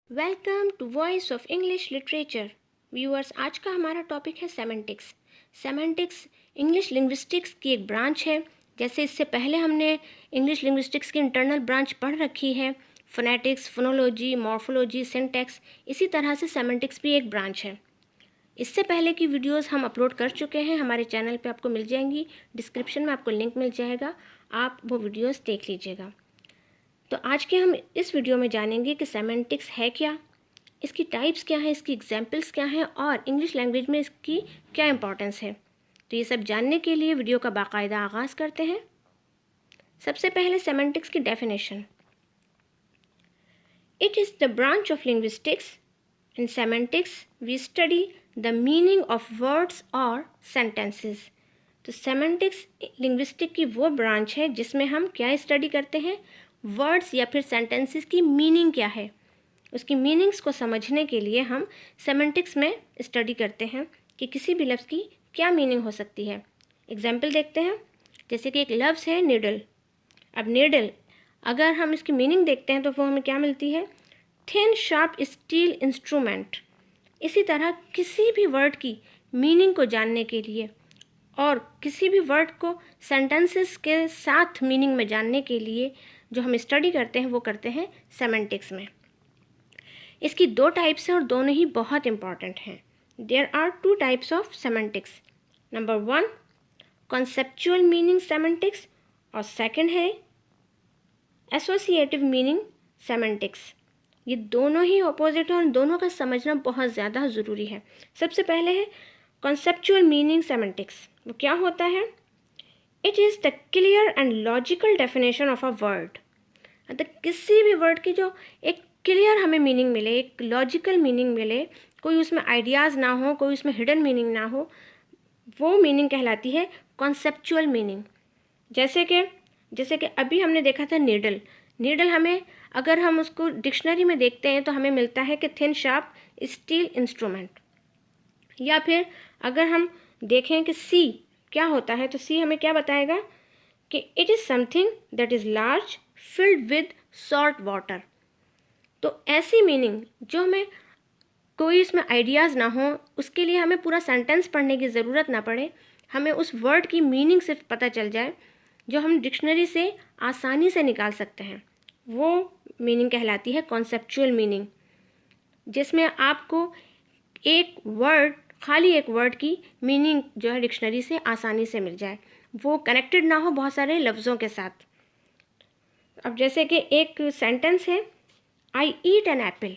Welcome to voice of English literature. Viewers, आज का हमारा टॉपिक है सेमेंटिक्स। सेमेंटिक्स इंग्लिश लिंग्विस्टिक्स की एक ब्रांच है। जैसे इससे पहले हमने इंग्लिश लिंग्विस्टिक्स की इंटरनल ब्रांच पढ़ रखी है, फोनेटिक्स, फोनोलॉजी, मॉर्फोलॉजी, सिंटैक्स। इसी तरह से सेमेंटिक्स भी एक ब्रांच है। इससे पहले की वीडियोस हम अपलोड कर चुके हैं, हमारे चैनल पे आपको मिल जाएंगी। डिस्क्रिप्शन में आपको लिंक मिल जाएगा, आप वो वीडियोस देख लीजिएगा। तो आज के हम इस वीडियो में जानेंगे कि सेमेंटिक्स है क्या, इसकी टाइप्स क्या है, इसकी एग्जाम्पल्स क्या हैं और इंग्लिश लैंग्वेज में इसकी क्या इंपॉर्टेंस है। तो ये सब जानने के लिए वीडियो का बाकायदा आगाज़ करते हैं। सबसे पहले सेमेंटिक्स की definition. It is the branch of linguistics. In semantics we study the meaning of words और सेंटेंसेस। तो सेमेंटिक्स लिंग्विस्टिक की वो ब्रांच है जिसमें हम क्या स्टडी करते हैं, वर्ड्स या फिर सेंटेंसेस की मीनिंग क्या है, उसकी मीनिंग्स को समझने के लिए हम सेमेंटिक्स में स्टडी करते हैं कि किसी भी लफ्ज़ की क्या मीनिंग हो सकती है। एग्जाम्पल देखते हैं, जैसे कि एक लफ्ज़ है नीडल। अब नीडल अगर हम इसकी मीनिंग देखते हैं तो वो हमें क्या मिलती है, थिन शार्प स्टील इंस्ट्रूमेंट। इसी तरह किसी भी वर्ड की मीनिंग को जानने के लिए और किसी भी वर्ड को सेंटेंसेस के साथ मीनिंग में जानने के लिए जो हम स्टडी करते हैं वो करते हैं सेमेंटिक्स में। इसकी दो टाइप्स हैं और दोनों ही बहुत इंपॉर्टेंट हैं। There are two types of semantics. Number 1 conceptual meaning semantics और सेकंड है एसोसिएटिव मीनिंग सेमेंटिक्स। ये दोनों ही ऑपोजिट हैं और दोनों का समझना बहुत ज़्यादा ज़रूरी है। सबसे पहले है कॉन्सेप्चुअल मीनिंग सेमेंटिक्स। वो क्या होता है? It is the clear and logical definition of a word. मतलब किसी भी वर्ड की जो एक क्लियर हमें मीनिंग मिले, एक लॉजिकल मीनिंग मिले, कोई उसमें आइडियाज़ ना हो, कोई उसमें हिडन मीनिंग ना हो, वो मीनिंग कहलाती है कॉन्सेप्चुअल मीनिंग। जैसे कि अभी हमने देखा था नीडल। नीडल हमें अगर हम उसको डिक्शनरी में देखते हैं तो हमें मिलता है कि थिन शार्प स्टील इंस्ट्रूमेंट। या फिर अगर हम देखें कि सी क्या होता है तो सी हमें क्या बताएगा कि it is something that is large filled with salt water. तो ऐसी मीनिंग जो हमें कोई इसमें आइडियाज़ ना हो, उसके लिए हमें पूरा सेंटेंस पढ़ने की ज़रूरत ना पड़े, हमें उस वर्ड की मीनिंग सिर्फ पता चल जाए जो हम डिक्शनरी से आसानी से निकाल सकते हैं, वो मीनिंग कहलाती है कॉन्सेप्चुअल मीनिंग, जिसमें आपको एक वर्ड, खाली एक वर्ड की मीनिंग जो है डिक्शनरी से आसानी से मिल जाए, वो कनेक्टेड ना हो बहुत सारे लफ्ज़ों के साथ। अब जैसे कि एक सेंटेंस है, आई ईट एन एप्पल।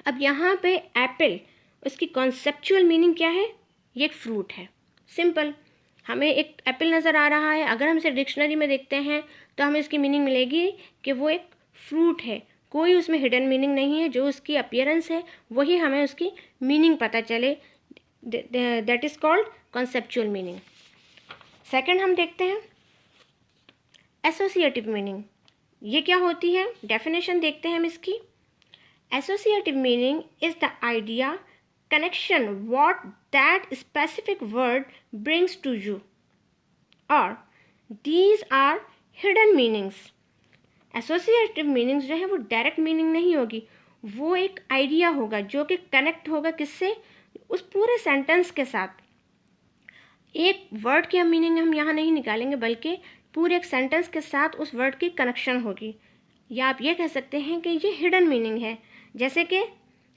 अब यहाँ पे एप्पल, उसकी कॉन्सेप्चुअल मीनिंग क्या है? ये एक फ्रूट है। सिंपल, हमें एक एप्पल नज़र आ रहा है, अगर हम इसे डिक्शनरी में देखते हैं तो हमें इसकी मीनिंग मिलेगी कि वो एक फ्रूट है, कोई उसमें हिडन मीनिंग नहीं है। जो उसकी अपीयरेंस है वही हमें उसकी मीनिंग पता चले, that is called conceptual meaning. Second हम देखते हैं एसोसिएटिव मीनिंग। ये क्या होती है? डेफिनेशन देखते हैं हम इसकी। Associative meaning is the idea, connection, what that specific word brings to you, or these are hidden meanings. Associative meanings जो है वो डायरेक्ट मीनिंग नहीं होगी, वो एक आइडिया होगा जो कि कनेक्ट होगा किससे? उस पूरे सेंटेंस के साथ। एक वर्ड की मीनिंग हम यहाँ नहीं निकालेंगे, बल्कि पूरे एक सेंटेंस के साथ उस वर्ड की कनेक्शन होगी, या आप ये कह सकते हैं कि ये हिडन मीनिंग है। जैसे कि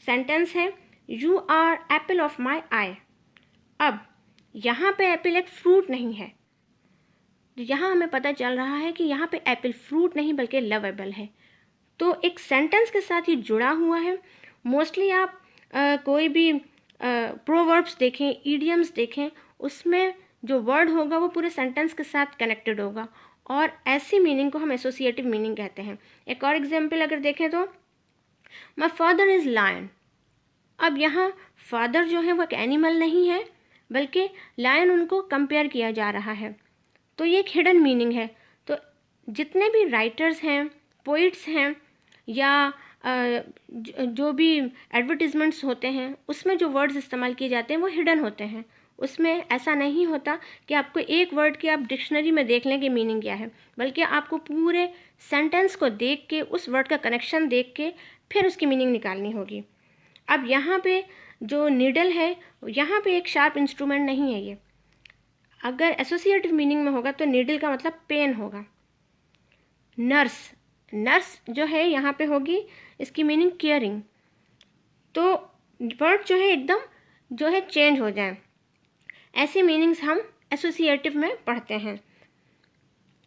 सेंटेंस है, you are apple of my eye. अब यहाँ पे एप्पल एक फ्रूट नहीं है, तो यहाँ हमें पता चल रहा है कि यहाँ पे एप्पल फ्रूट नहीं बल्कि लवेबल है। तो एक सेंटेंस के साथ ही जुड़ा हुआ है। मोस्टली आप कोई भी प्रोवर्ब्स देखें, ईडियम्स देखें, उसमें जो वर्ड होगा वो पूरे सेंटेंस के साथ कनेक्टेड होगा, और ऐसी मीनिंग को हम एसोसिएटिव मीनिंग कहते हैं। एक और एग्जाम्पल अगर देखें तो, माई फादर इज़ लायन। अब यहाँ फादर जो है वो एक एनिमल नहीं है, बल्कि लायन उनको कंपेयर किया जा रहा है, तो ये एक हिडन मीनिंग है। तो जितने भी राइटर्स हैं, पोइट्स हैं, या जो भी एडवर्टीज़मेंट्स होते हैं, उसमें जो वर्ड्स इस्तेमाल किए जाते हैं वो हिडन होते हैं। उसमें ऐसा नहीं होता कि आपको एक वर्ड की आप डिक्शनरी में देख लें कि मीनिंग क्या है, बल्कि आपको पूरे सेंटेंस को देख के, उस वर्ड का कनेक्शन देख के फिर उसकी मीनिंग निकालनी होगी। अब यहाँ पे जो नीडल है, यहाँ पे एक शार्प इंस्ट्रूमेंट नहीं है ये। अगर एसोसिएटिव मीनिंग में होगा तो नीडल का मतलब पेन होगा। नर्स, नर्स जो है यहाँ पे होगी, इसकी मीनिंग केयरिंग। तो वर्ड जो है एकदम जो है चेंज हो जाए, ऐसे मीनिंग्स हम एसोसिएटिव में पढ़ते हैं।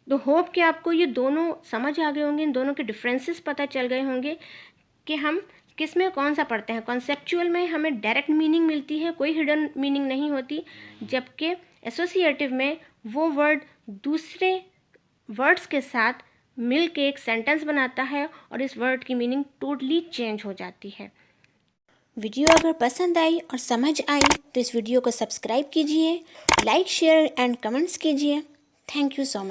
तो होप कि आपको ये दोनों समझ आ गए होंगे, इन दोनों के डिफरेंसेस पता चल गए होंगे कि हम किस में कौन सा पढ़ते हैं। कॉन्सेप्चुअल में हमें डायरेक्ट मीनिंग मिलती है, कोई हिडन मीनिंग नहीं होती, जबकि एसोसिएटिव में वो वर्ड दूसरे वर्ड्स के साथ मिल के एक सेंटेंस बनाता है और इस वर्ड की मीनिंग टोटली चेंज हो जाती है। वीडियो अगर पसंद आई और समझ आई तो इस वीडियो को सब्सक्राइब कीजिए, लाइक शेयर एंड कमेंट्स कीजिए। Thank you so much.